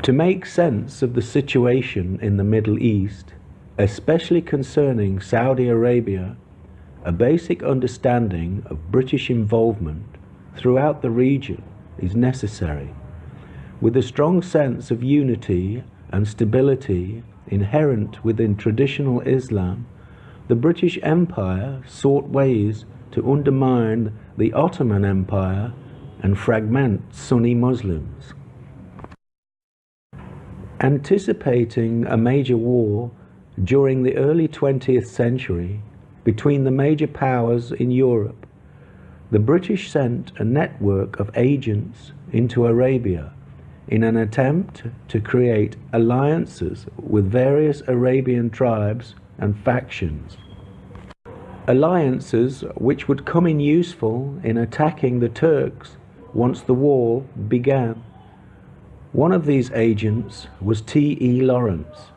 To make sense of the situation in the Middle East, especially concerning Saudi Arabia, a basic understanding of British involvement throughout the region is necessary. With a strong sense of unity and stability inherent within traditional Islam, the British Empire sought ways to undermine the Ottoman Empire and fragment Sunni Muslims. Anticipating a major war during the early 20th century between the major powers in Europe, the British sent a network of agents into Arabia in an attempt to create alliances with various Arabian tribes and factions. Alliances which would come in useful in attacking the Turks once the war began. One of these agents was T.E. Lawrence.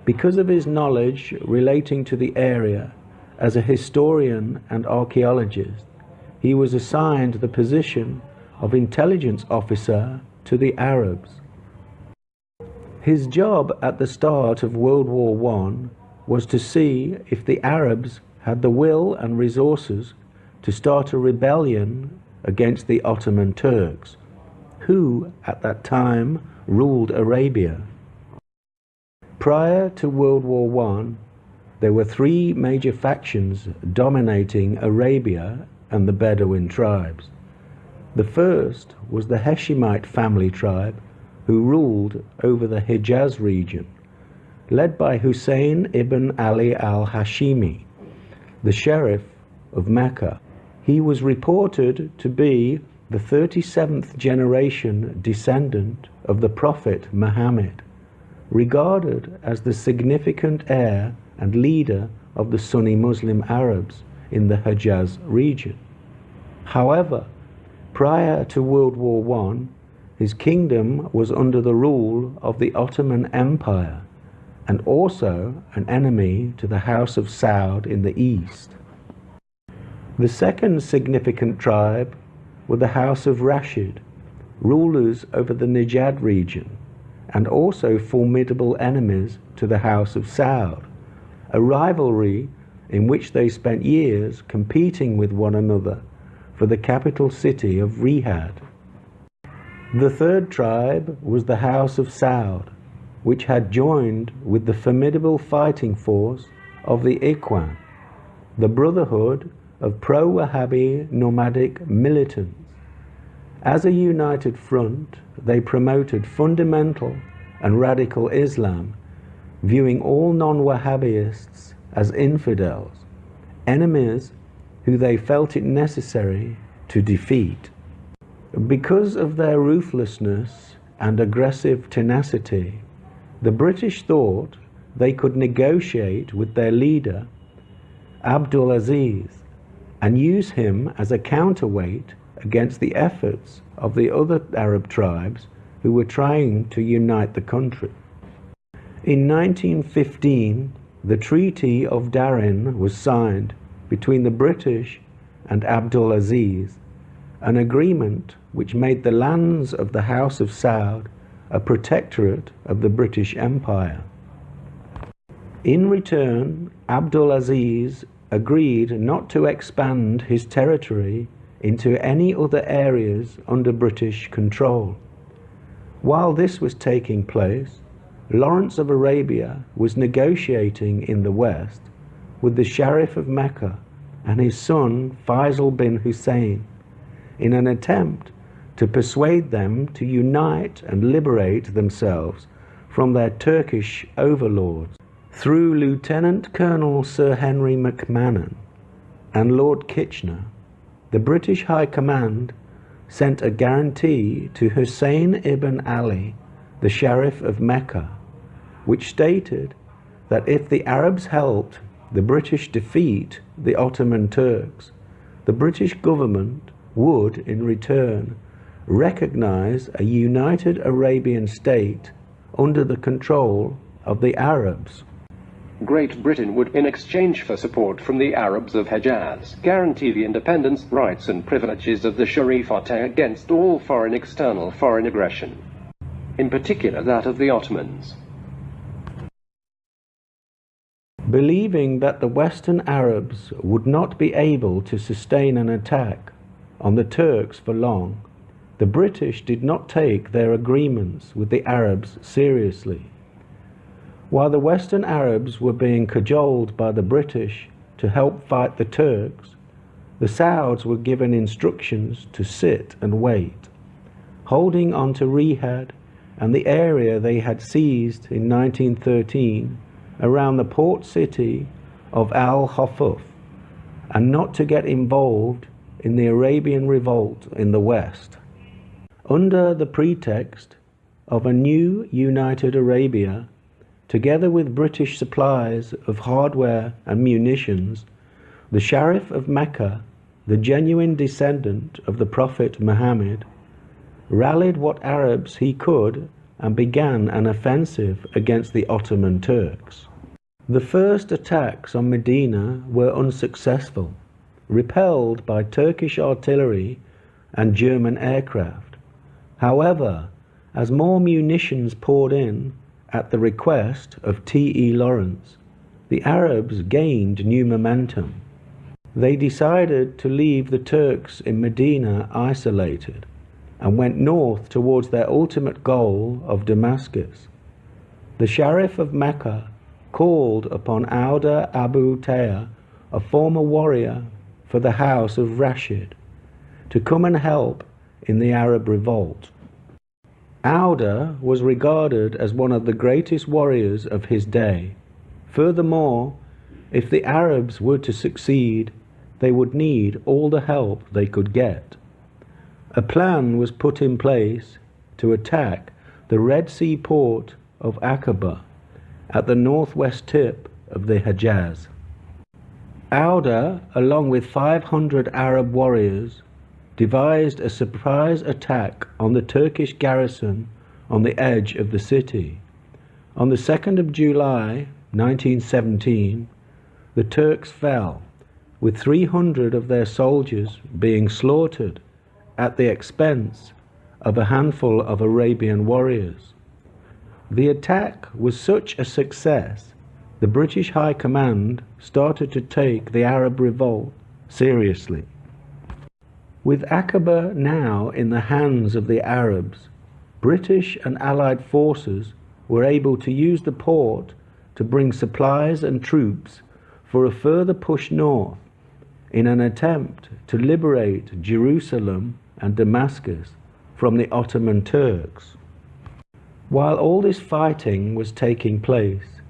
Because of his knowledge relating to the area as a historian and archaeologist, he was assigned the position of intelligence officer to the Arabs. His job at the start of World War I was to see if the Arabs had the will and resources to start a rebellion against the Ottoman Turks, who at that time ruled Arabia. Prior to World War I, there were three major factions dominating Arabia and the Bedouin tribes. The first was the Hashemite family tribe, who ruled over the Hijaz region, led by Hussein ibn Ali al-Hashimi, the Sheriff of Mecca. He was reported to be the 37th generation descendant of the Prophet Muhammad, regarded as the significant heir and leader of the Sunni Muslim Arabs in the Hijaz region. However, prior to World War I, his kingdom was under the rule of the Ottoman Empire and also an enemy to the House of Saud in the east. The second significant tribe were the House of Rashid, rulers over the Najd region, and also formidable enemies to the House of Saud, a rivalry in which they spent years competing with one another for the capital city of Riyadh. The third tribe was the House of Saud, which had joined with the formidable fighting force of the Ikhwan, the brotherhood of pro-Wahhabi nomadic militants. As a united front, they promoted fundamental and radical Islam, viewing all non-Wahhabists as infidels, enemies who they felt it necessary to defeat. Because of their ruthlessness and aggressive tenacity, the British thought they could negotiate with their leader, Abdul Aziz, and use him as a counterweight against the efforts of the other Arab tribes who were trying to unite the country. In 1915, the Treaty of Darren was signed between the British and Abdul Aziz, an agreement which made the lands of the House of Saud a protectorate of the British Empire. In return, Abdul Aziz agreed not to expand his territory into any other areas under British control. While this was taking place, Lawrence of Arabia was negotiating in the west with the Sharif of Mecca and his son Faisal bin Hussein in an attempt to persuade them to unite and liberate themselves from their Turkish overlords. Through Lieutenant Colonel Sir Henry McMahon and Lord Kitchener, the British High Command sent a guarantee to Hussein ibn Ali, the Sharif of Mecca, which stated that if the Arabs helped the British defeat the Ottoman Turks, the British government would, in return, recognize a united Arabian state under the control of the Arabs. Great Britain would, in exchange for support from the Arabs of Hejaz, guarantee the independence, rights and privileges of the Sharifate against all external foreign aggression. in particular that of the Ottomans. Believing that the Western Arabs would not be able to sustain an attack on the Turks for long, the British did not take their agreements with the Arabs seriously. While the Western Arabs were being cajoled by the British to help fight the Turks, the Sauds were given instructions to sit and wait, holding on to Riyadh and the area they had seized in 1913 around the port city of Al-Hafuf, and not to get involved in the Arabian revolt in the west. Under the pretext of a new united Arabia, together with British supplies of hardware and munitions, the Sharif of Mecca, the genuine descendant of the Prophet Muhammad, rallied what Arabs he could and began an offensive against the Ottoman Turks. The first attacks on Medina were unsuccessful, repelled by Turkish artillery and German aircraft. However, as more munitions poured in at the request of T.E. Lawrence, the Arabs gained new momentum. They decided to leave the Turks in Medina isolated and went north towards their ultimate goal of Damascus. The Sharif of Mecca called upon Auda Abu Taya, a former warrior for the house of Rashid, to come and help in the Arab revolt. Auda was regarded as one of the greatest warriors of his day. Furthermore, if the Arabs were to succeed, they would need all the help they could get. A plan was put in place to attack the Red Sea port of Aqaba at the northwest tip of the Hejaz. Auda, along with 500 Arab warriors, devised a surprise attack on the Turkish garrison on the edge of the city. On the 2nd of July, 1917, the Turks fell, with 300 of their soldiers being slaughtered at the expense of a handful of Arabian warriors. The attack was such a success, the British High Command started to take the Arab revolt seriously. With Aqaba now in the hands of the Arabs, British and Allied forces were able to use the port to bring supplies and troops for a further push north in an attempt to liberate Jerusalem and Damascus from the Ottoman Turks. While all this fighting was taking place,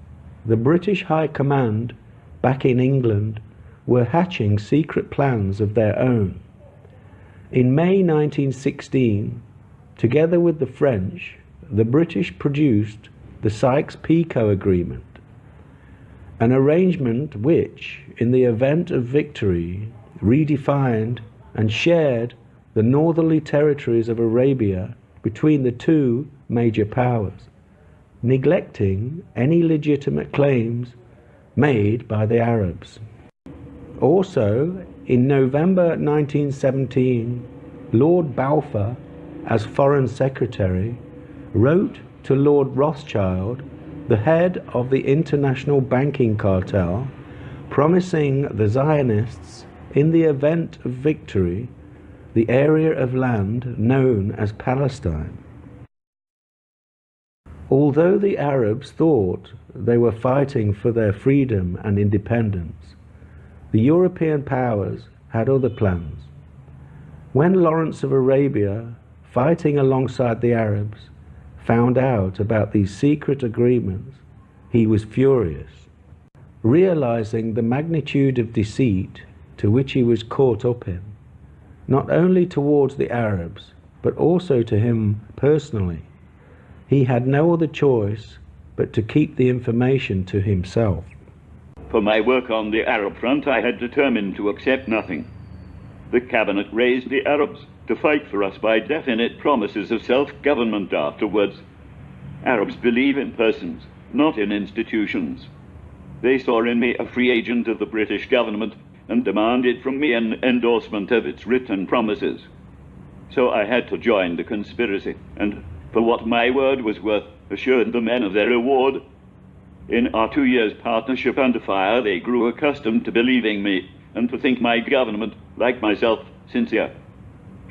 the British High Command back in England were hatching secret plans of their own. In May 1916, together with the French, the British produced the Sykes-Picot Agreement, an arrangement which, in the event of victory, redefined and shared the northerly territories of Arabia between the two major powers, neglecting any legitimate claims made by the Arabs. Also, in November 1917, Lord Balfour, as Foreign Secretary, wrote to Lord Rothschild, the head of the international banking cartel, promising the Zionists, in the event of victory, the area of land known as Palestine. Although the Arabs thought they were fighting for their freedom and independence, the European powers had other plans. When Lawrence of Arabia, fighting alongside the Arabs, found out about these secret agreements, he was furious. Realizing the magnitude of deceit to which he was caught up in, not only towards the Arabs, but also to him personally, he had no other choice but to keep the information to himself. For my work on the Arab front, I had determined to accept nothing. The cabinet raised the Arabs to fight for us by definite promises of self-government afterwards. Arabs believe in persons, not in institutions. They saw in me a free agent of the British government and demanded from me an endorsement of its written promises. So I had to join the conspiracy, and For what my word was worth assured the men of their reward. In our 2 years' partnership under fire, they grew accustomed to believing me and to think my government, like myself, sincere.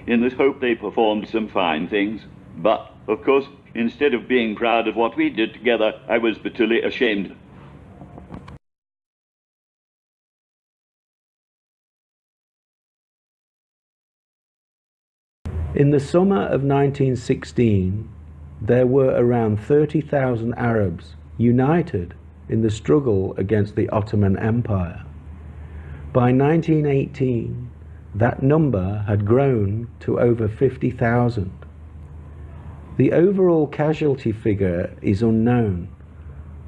In this hope they performed some fine things, but, of course, instead of being proud of what we did together, I was bitterly ashamed. In the summer of 1916, there were around 30,000 Arabs united in the struggle against the Ottoman Empire. By 1918, that number had grown to over 50,000. The overall casualty figure is unknown,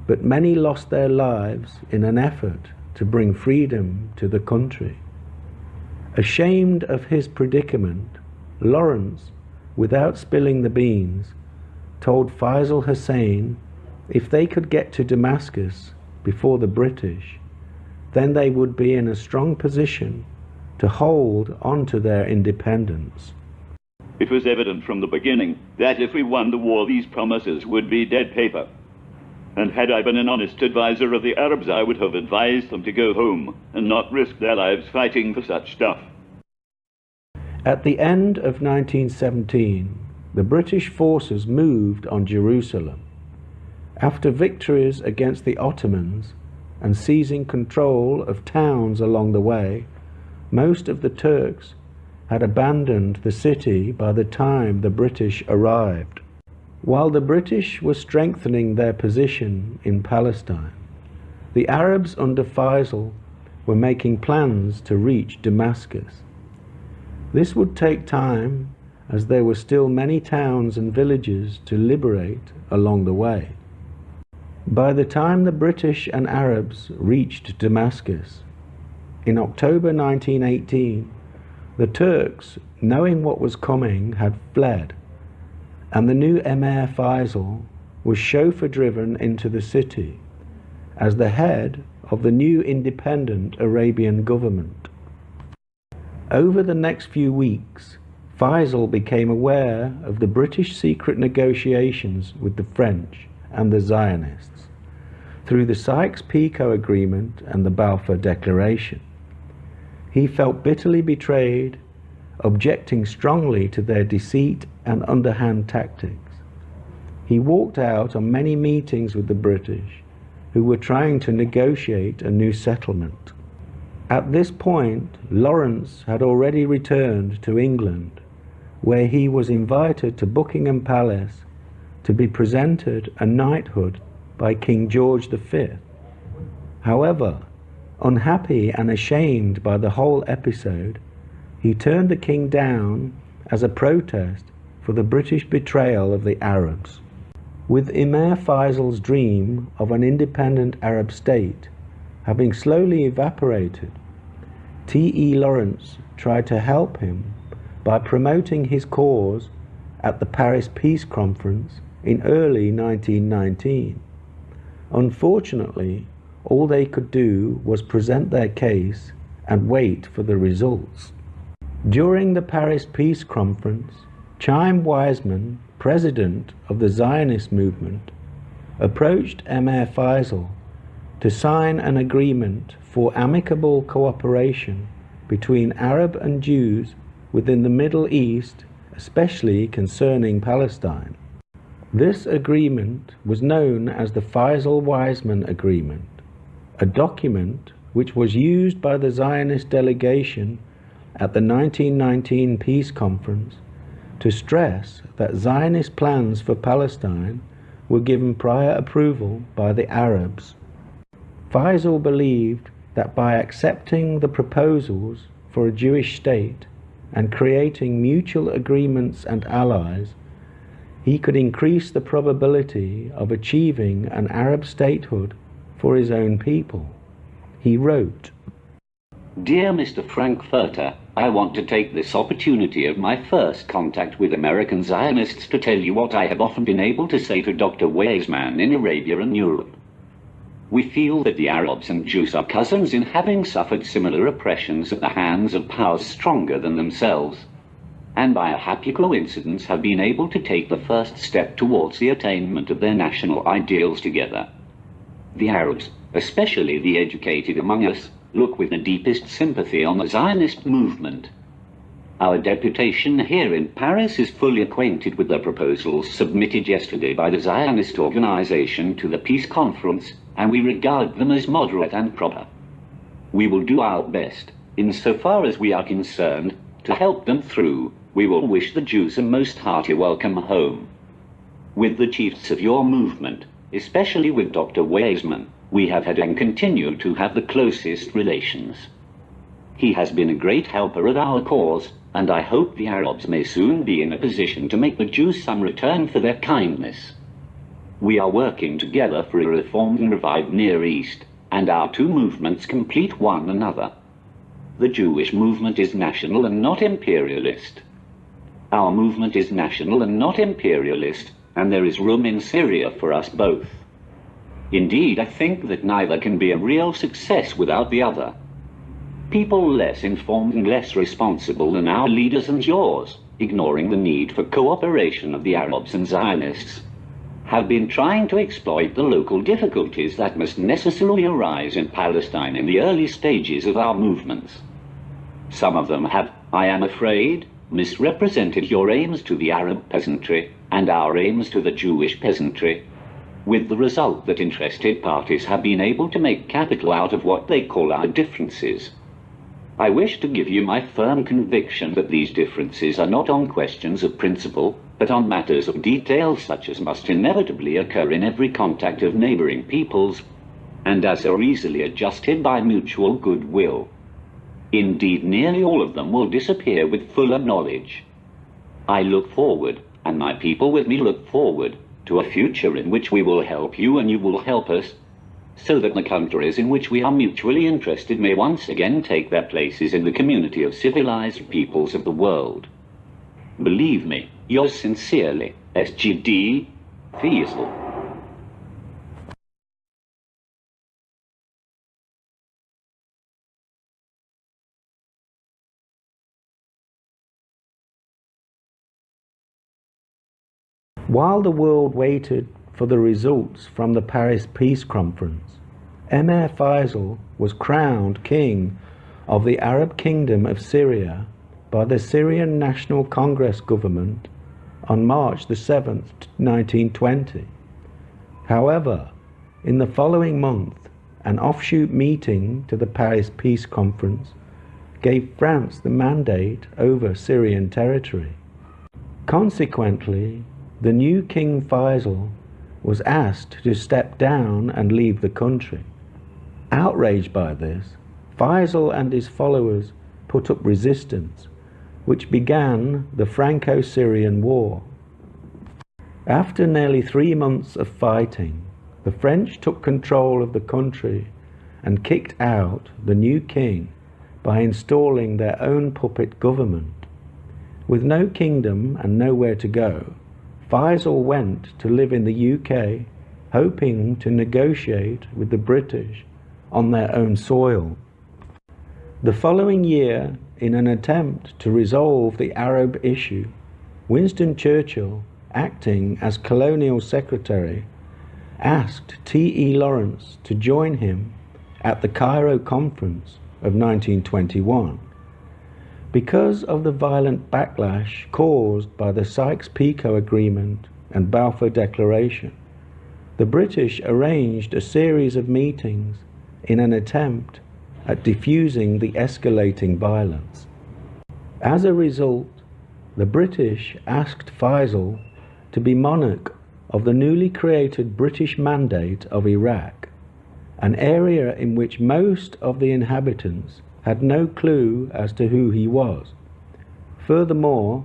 but many lost their lives in an effort to bring freedom to the country. Ashamed of his predicament, Lawrence, without spilling the beans, told Faisal Hussein if they could get to Damascus before the British, then they would be in a strong position to hold on to their independence. It was evident from the beginning that if we won the war, these promises would be dead paper. And had I been an honest advisor of the Arabs, I would have advised them to go home and not risk their lives fighting for such stuff. At the end of 1917, the British forces moved on Jerusalem. After victories against the Ottomans and seizing control of towns along the way, most of the Turks had abandoned the city by the time the British arrived. While the British were strengthening their position in Palestine, the Arabs under Faisal were making plans to reach Damascus. This would take time, as there were still many towns and villages to liberate along the way. By the time the British and Arabs reached Damascus, in October 1918, the Turks, knowing what was coming, had fled, and the new Emir Faisal was chauffeur-driven into the city as the head of the new independent Arabian government. Over the next few weeks, Faisal became aware of the British secret negotiations with the French and the Zionists through the Sykes-Picot Agreement and the Balfour Declaration. He felt bitterly betrayed, objecting strongly to their deceit and underhand tactics. He walked out on many meetings with the British, who were trying to negotiate a new settlement. At this point, Lawrence had already returned to England, where he was invited to Buckingham Palace to be presented a knighthood by King George V. However, unhappy and ashamed by the whole episode, he turned the king down as a protest for the British betrayal of the Arabs. With Emir Faisal's dream of an independent Arab state having slowly evaporated, T.E. Lawrence tried to help him by promoting his cause at the Paris Peace Conference in early 1919. Unfortunately, all they could do was present their case and wait for the results. During the Paris Peace Conference, Chaim Weizmann, president of the Zionist movement, approached Emir Faisal to sign an agreement for amicable cooperation between Arab and Jews within the Middle East, especially concerning Palestine. This agreement was known as the Faisal-Weizmann Agreement, a document which was used by the Zionist delegation at the 1919 Peace Conference to stress that Zionist plans for Palestine were given prior approval by the Arabs. Faisal believed that by accepting the proposals for a Jewish state and creating mutual agreements and allies, he could increase the probability of achieving an Arab statehood for his own people. He wrote, "Dear Mr. Frankfurter, I want to take this opportunity of my first contact with American Zionists to tell you what I have often been able to say to Dr. Weizmann in Arabia and Europe. We feel that the Arabs and Jews are cousins in having suffered similar oppressions at the hands of powers stronger than themselves. and by a happy coincidence have been able to take the first step towards the attainment of their national ideals together. The Arabs, especially the educated among us, look with the deepest sympathy on the Zionist movement. Our deputation here in Paris is fully acquainted with the proposals submitted yesterday by the Zionist organization to the peace conference, and we regard them as moderate and proper. We will do our best, insofar as we are concerned, to help them through. We will wish the Jews a most hearty welcome home. With the chiefs of your movement, especially with Dr. Weizmann, we have had and continue to have the closest relations. He has been a great helper of our cause, and I hope the Arabs may soon be in a position to make the Jews some return for their kindness. We are working together for a reformed and revived Near East, and our two movements complete one another. The Jewish movement is national and not imperialist. Our movement is national and not imperialist, and there is room in Syria for us both. Indeed, I think that neither can be a real success without the other. People less informed and less responsible than our leaders and yours, ignoring the need for cooperation of the Arabs and Zionists, have been trying to exploit the local difficulties that must necessarily arise in Palestine in the early stages of our movements. Some of them have, I am afraid, misrepresented your aims to the Arab peasantry and our aims to the Jewish peasantry, with the result that interested parties have been able to make capital out of what they call our differences. I wish to give you my firm conviction that these differences are not on questions of principle, but on matters of detail such as must inevitably occur in every contact of neighboring peoples, and as are easily adjusted by mutual goodwill. Indeed, nearly all of them will disappear with fuller knowledge. I look forward, and my people with me look forward, to a future in which we will help you and you will help us, so that the countries in which we are mutually interested may once again take their places in the community of civilized peoples of the world. Believe me, yours sincerely, SGD, Faisal. While the world waited for the results from the Paris Peace Conference, Emir Faisal was crowned king of the Arab Kingdom of Syria by the Syrian National Congress government on March the 7th, 1920. However, in the following month, an offshoot meeting to the Paris Peace Conference gave France the mandate over Syrian territory. Consequently, the new King Faisal was asked to step down and leave the country. Outraged by this, Faisal and his followers put up resistance, which began the Franco-Syrian War. After nearly 3 months of fighting, the French took control of the country and kicked out the new king by installing their own puppet government. With no kingdom and nowhere to go, Faisal went to live in the UK, hoping to negotiate with the British on their own soil. The following year, in an attempt to resolve the Arab issue, Winston Churchill, acting as colonial secretary, asked T.E. Lawrence to join him at the Cairo Conference of 1921. Because of the violent backlash caused by the Sykes-Picot Agreement and Balfour Declaration, the British arranged a series of meetings in an attempt at diffusing the escalating violence. As a result, the British asked Faisal to be monarch of the newly created British Mandate of Iraq, an area in which most of the inhabitants had no clue as to who he was. Furthermore,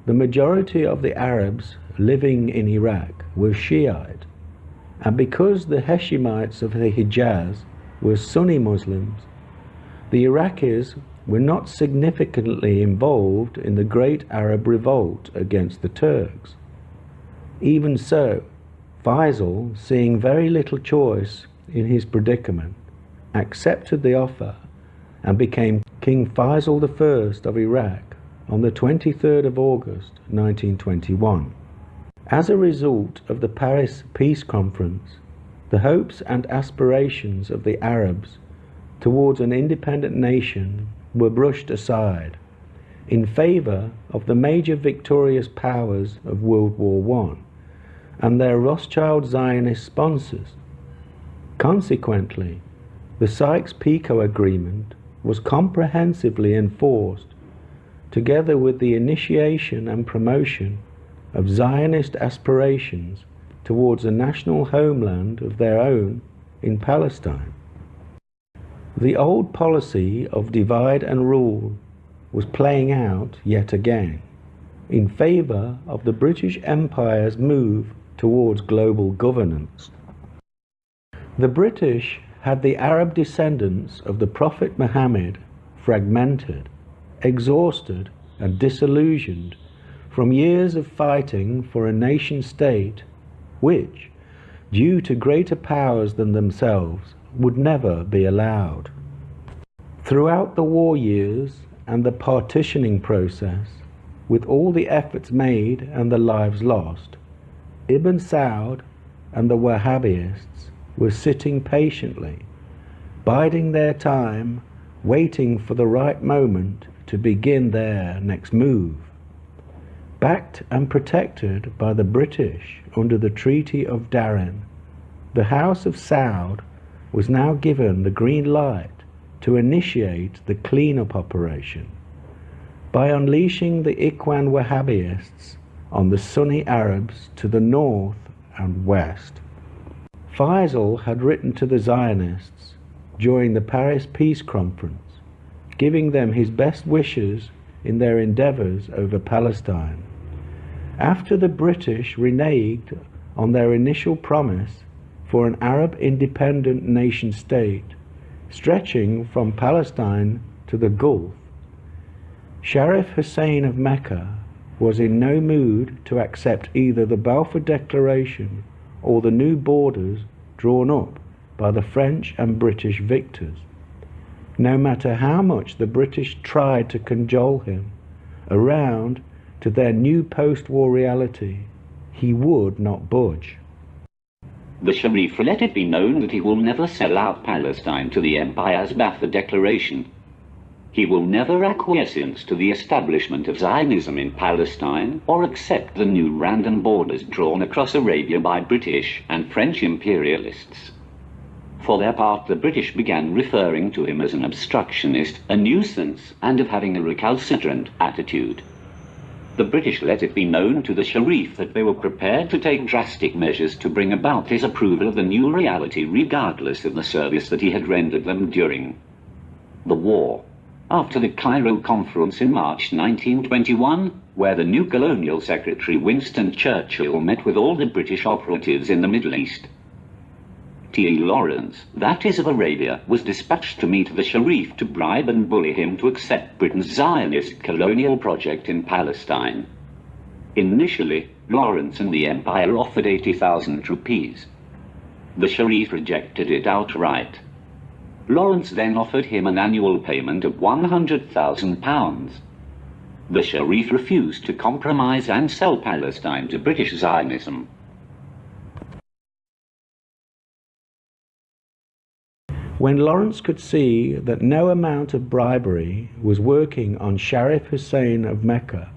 the majority of the Arabs living in Iraq were Shiite, and because the Hashemites of the Hijaz were Sunni Muslims, the Iraqis were not significantly involved in the Great Arab Revolt against the Turks. Even so, Faisal, seeing very little choice in his predicament, accepted the offer and became King Faisal I of Iraq on the 23rd of August 1921. As a result of the Paris Peace Conference, the hopes and aspirations of the Arabs towards an independent nation were brushed aside in favour of the major victorious powers of World War I and their Rothschild Zionist sponsors. Consequently, the Sykes-Picot Agreement was comprehensively enforced, together with the initiation and promotion of Zionist aspirations towards a national homeland of their own in Palestine. The old policy of divide and rule was playing out yet again in favour of the British Empire's move towards global governance. The British had the Arab descendants of the Prophet Muhammad fragmented, exhausted and disillusioned from years of fighting for a nation-state which, due to greater powers than themselves, would never be allowed. Throughout the war years and the partitioning process, with all the efforts made and the lives lost, Ibn Saud and the Wahhabists were sitting patiently, biding their time, waiting for the right moment to begin their next move. Backed and protected by the British under the Treaty of Darren, the House of Saud was now given the green light to initiate the clean-up operation by unleashing the Ikhwan Wahhabists on the Sunni Arabs to the north and west. Faisal had written to the Zionists during the Paris Peace Conference, giving them his best wishes in their endeavours over Palestine. After the British reneged on their initial promise for an Arab independent nation-state stretching from Palestine to the Gulf, Sharif Hussein of Mecca was in no mood to accept either the Balfour Declaration or the new borders drawn up by the French and British victors. No matter how much the British tried to cajole him around to their new post-war reality, he would not budge. The Sharif let it be known that he will never sell out Palestine to the Empire's Balfour Declaration. He will never acquiesce to the establishment of Zionism in Palestine or accept the new random borders drawn across Arabia by British and French imperialists. For their part, the British began referring to him as an obstructionist, a nuisance, and of having a recalcitrant attitude. The British let it be known to the Sharif that they were prepared to take drastic measures to bring about his approval of the new reality, regardless of the service that he had rendered them during the war. After the Cairo Conference in March 1921, where the new Colonial Secretary Winston Churchill met with all the British operatives in the Middle East, T.E. Lawrence, that is of Arabia, was dispatched to meet the Sharif to bribe and bully him to accept Britain's Zionist colonial project in Palestine. Initially, Lawrence and the Empire offered 80,000 rupees. The Sharif rejected it outright. Lawrence then offered him an annual payment of £100,000. The Sharif refused to compromise and sell Palestine to British Zionism. When Lawrence could see that no amount of bribery was working on Sharif Hussein of Mecca,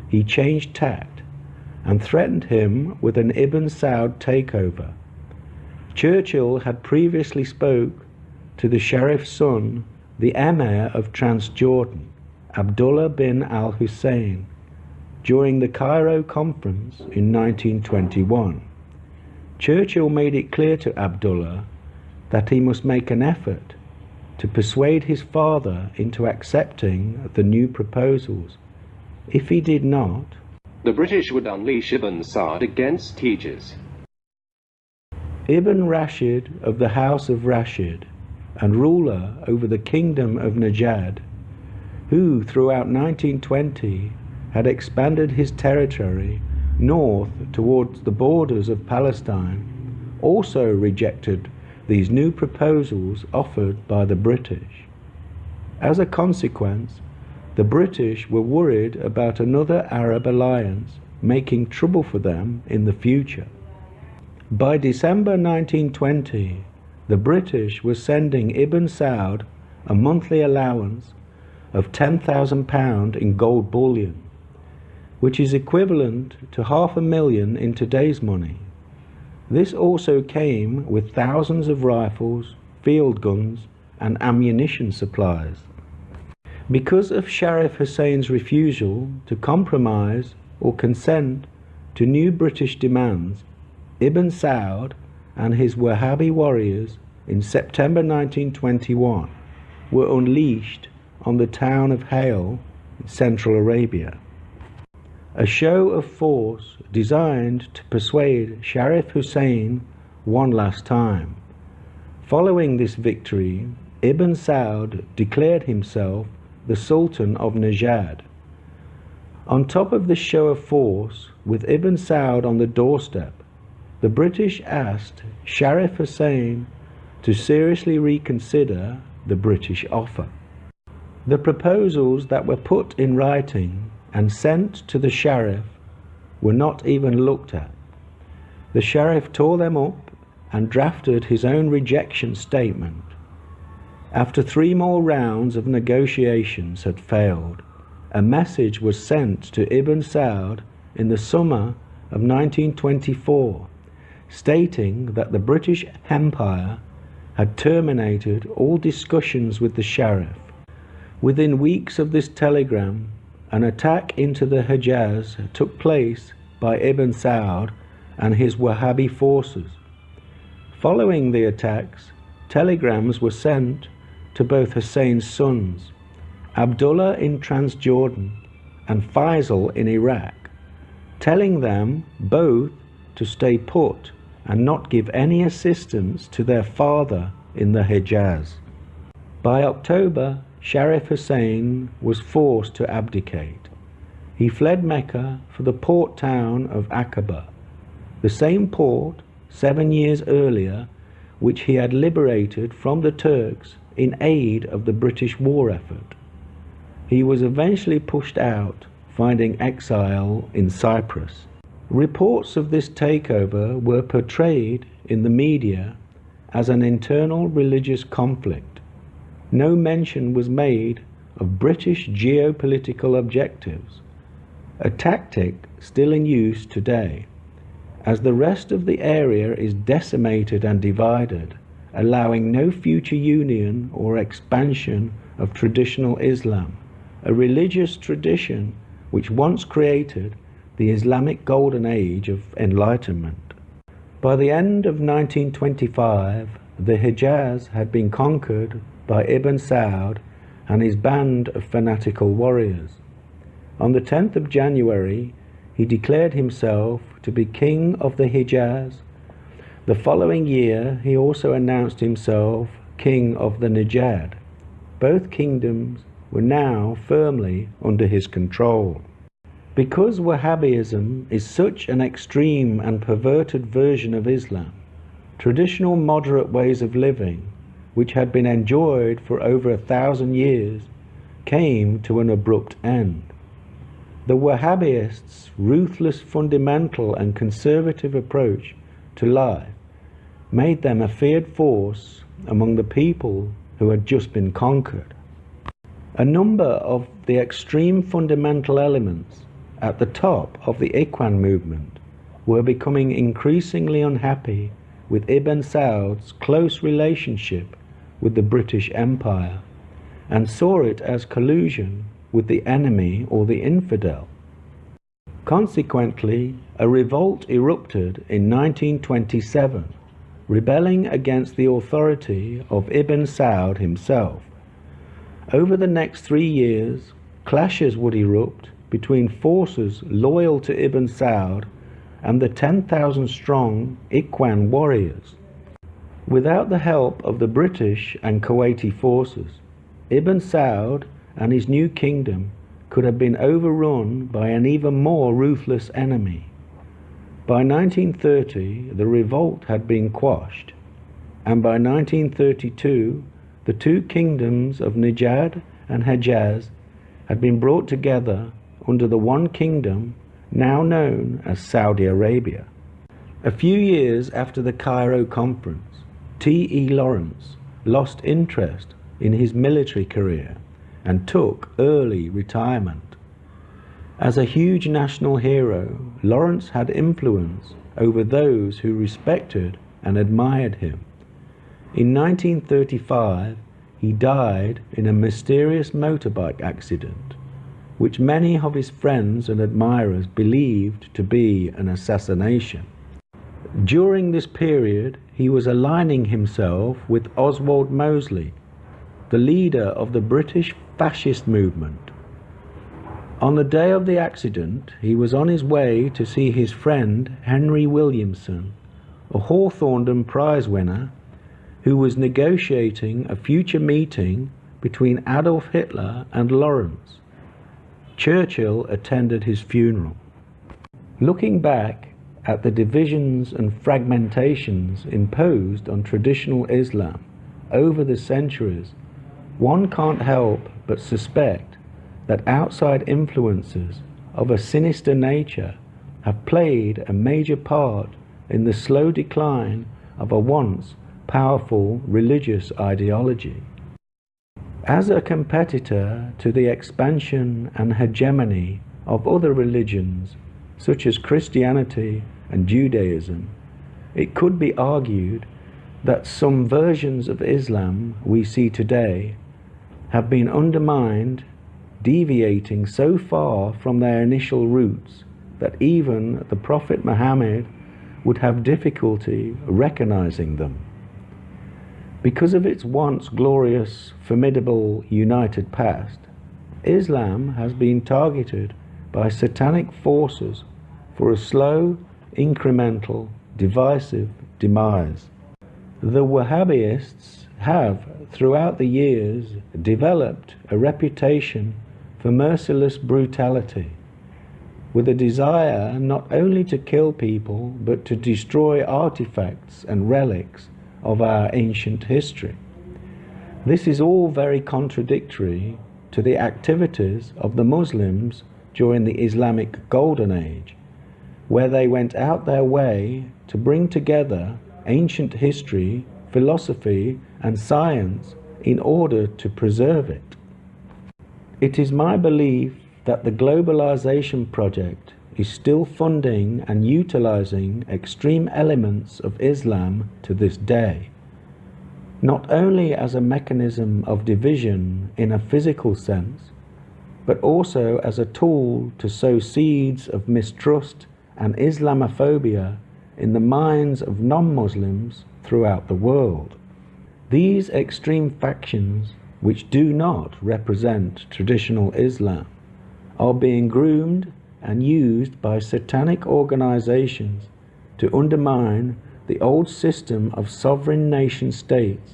he changed tact and threatened him with an Ibn Saud takeover. Churchill had previously spoke to the Sharif's son, the Emir of Transjordan, Abdullah bin al-Hussein, during the Cairo Conference in 1921. Churchill made it clear to Abdullah that he must make an effort to persuade his father into accepting the new proposals. If he did not, the British would unleash Ibn Saud against Tejas. Ibn Rashid of the House of Rashid and ruler over the Kingdom of Najd, who throughout 1920 had expanded his territory north towards the borders of Palestine, also rejected these new proposals offered by the British. As a consequence, the British were worried about another Arab alliance making trouble for them in the future. By December 1920, the British were sending Ibn Saud a monthly allowance of £10,000 in gold bullion, which is equivalent to $500,000 in today's money. This also came with thousands of rifles, field guns, and ammunition supplies. Because of Sharif Hussein's refusal to compromise or consent to new British demands, Ibn Saud and his Wahhabi warriors in September 1921 were unleashed on the town of Hale in Central Arabia. A show of force designed to persuade Sharif Hussein one last time. Following this victory, Ibn Saud declared himself the Sultan of Najd. On top of this show of force, with Ibn Saud on the doorstep, the British asked Sharif Hussein to seriously reconsider the British offer. The proposals that were put in writing and sent to the Sharif were not even looked at. The Sharif tore them up and drafted his own rejection statement. After 3 more rounds of negotiations had failed, a message was sent to Ibn Saud in the summer of 1924, stating that the British Empire had terminated all discussions with the Sharif. Within weeks of this telegram, an attack into the Hejaz took place by Ibn Saud and his Wahhabi forces. Following the attacks, telegrams were sent to both Hussein's sons, Abdullah in Transjordan and Faisal in Iraq, telling them both to stay put and not give any assistance to their father in the Hejaz. By October, Sharif Hussein was forced to abdicate. He fled Mecca for the port town of Aqaba, the same port 7 years earlier which he had liberated from the Turks in aid of the British war effort. He was eventually pushed out, finding exile in Cyprus. Reports of this takeover were portrayed in the media as an internal religious conflict. No mention was made of British geopolitical objectives, a tactic still in use today, as the rest of the area is decimated and divided, allowing no future union or expansion of traditional Islam, a religious tradition which once created the Islamic Golden Age of Enlightenment. By the end of 1925, the Hejaz had been conquered by Ibn Saud and his band of fanatical warriors. On the 10th of January, he declared himself to be king of the Hejaz. The following year, he also announced himself king of the Najd. Both kingdoms were now firmly under his control. Because Wahhabism is such an extreme and perverted version of Islam, traditional moderate ways of living, which had been enjoyed for over 1,000 years, came to an abrupt end. The Wahhabists' ruthless, fundamental and conservative approach to life made them a feared force among the people who had just been conquered. A number of the extreme fundamental elements at the top of the Ikhwan movement were becoming increasingly unhappy with Ibn Saud's close relationship with the British Empire and saw it as collusion with the enemy or the infidel. Consequently, a revolt erupted in 1927, rebelling against the authority of Ibn Saud himself. Over the next 3 years, clashes would erupt between forces loyal to Ibn Saud and the 10,000-strong Ikhwan warriors. Without the help of the British and Kuwaiti forces, Ibn Saud and his new kingdom could have been overrun by an even more ruthless enemy. By 1930, the revolt had been quashed, and by 1932, the two kingdoms of Najd and Hejaz had been brought together under the one kingdom now known as Saudi Arabia. A few years after the Cairo conference, T.E. Lawrence lost interest in his military career and took early retirement. As a huge national hero, Lawrence had influence over those who respected and admired him. In 1935, he died in a mysterious motorbike accident, which many of his friends and admirers believed to be an assassination. During this period, he was aligning himself with Oswald Mosley, the leader of the British fascist movement. On the day of the accident, he was on his way to see his friend Henry Williamson, a Hawthornden Prize winner, who was negotiating a future meeting between Adolf Hitler and Lawrence. Churchill attended his funeral. Looking back at the divisions and fragmentations imposed on traditional Islam over the centuries, one can't help but suspect that outside influences of a sinister nature have played a major part in the slow decline of a once powerful religious ideology. As a competitor to the expansion and hegemony of other religions, such as Christianity and Judaism, it could be argued that some versions of Islam we see today have been undermined, deviating so far from their initial roots that even the Prophet Muhammad would have difficulty recognizing them. Because of its once glorious, formidable, united past, Islam has been targeted by satanic forces for a slow, incremental, divisive demise. The Wahhabists have, throughout the years, developed a reputation for merciless brutality, with a desire not only to kill people, but to destroy artifacts and relics of our ancient history. This is all very contradictory to the activities of the Muslims during the Islamic Golden Age, where they went out their way to bring together ancient history, philosophy, and science in order to preserve it. It is my belief that the globalization project is still funding and utilizing extreme elements of Islam to this day, not only as a mechanism of division in a physical sense, but also as a tool to sow seeds of mistrust and Islamophobia in the minds of non-Muslims throughout the world. These extreme factions, which do not represent traditional Islam, are being groomed and used by satanic organizations to undermine the old system of sovereign nation states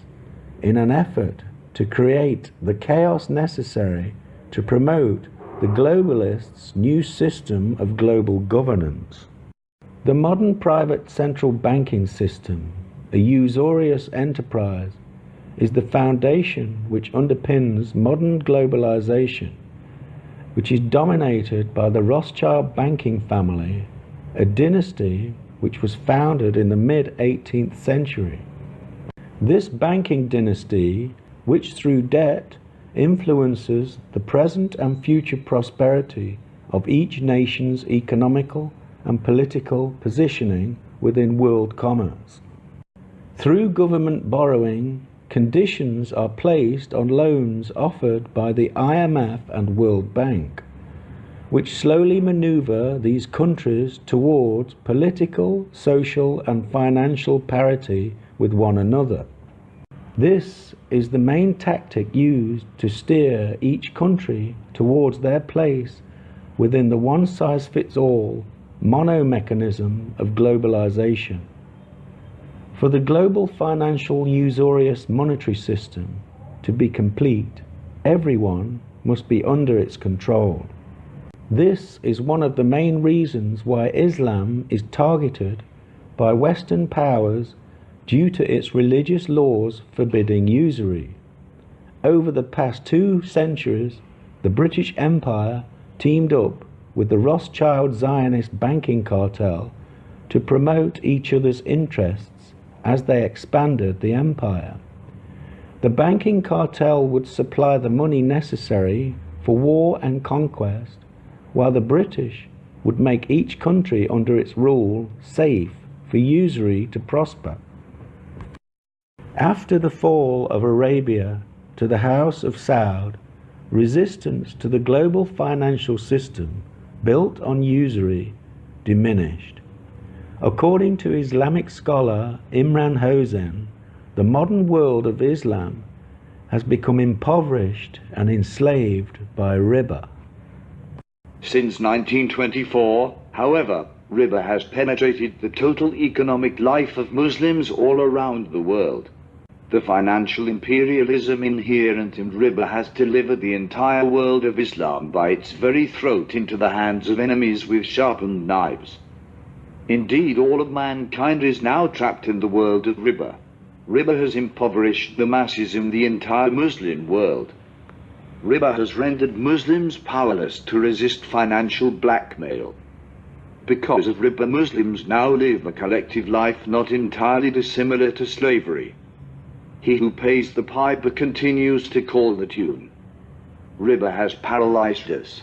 in an effort to create the chaos necessary to promote the globalists' new system of global governance. The modern private central banking system, a usurious enterprise, is the foundation which underpins modern globalization, which is dominated by the Rothschild banking family, a dynasty which was founded in the mid-18th century. This banking dynasty, which through debt influences the present and future prosperity of each nation's economical and political positioning within world commerce. Through government borrowing, conditions are placed on loans offered by the IMF and World Bank, which slowly maneuver these countries towards political, social, and financial parity with one another. This is the main tactic used to steer each country towards their place within the one-size-fits-all mono-mechanism of globalization. For the global financial usurious monetary system to be complete, everyone must be under its control. This is one of the main reasons why Islam is targeted by Western powers due to its religious laws forbidding usury. Over the past 2 centuries, the British Empire teamed up with the Rothschild Zionist banking cartel to promote each other's interests as they expanded the empire. The banking cartel would supply the money necessary for war and conquest, while the British would make each country under its rule safe for usury to prosper. After the fall of Arabia to the House of Saud, resistance to the global financial system built on usury diminished. According to Islamic scholar Imran Hossein, the modern world of Islam has become impoverished and enslaved by riba. Since 1924, however, riba has penetrated the total economic life of Muslims all around the world. The financial imperialism inherent in riba has delivered the entire world of Islam by its very throat into the hands of enemies with sharpened knives. Indeed, all of mankind is now trapped in the world of riba. Riba has impoverished the masses in the entire Muslim world. Riba has rendered Muslims powerless to resist financial blackmail. Because of riba, Muslims now live a collective life not entirely dissimilar to slavery. He who pays the piper continues to call the tune. Riba has paralyzed us.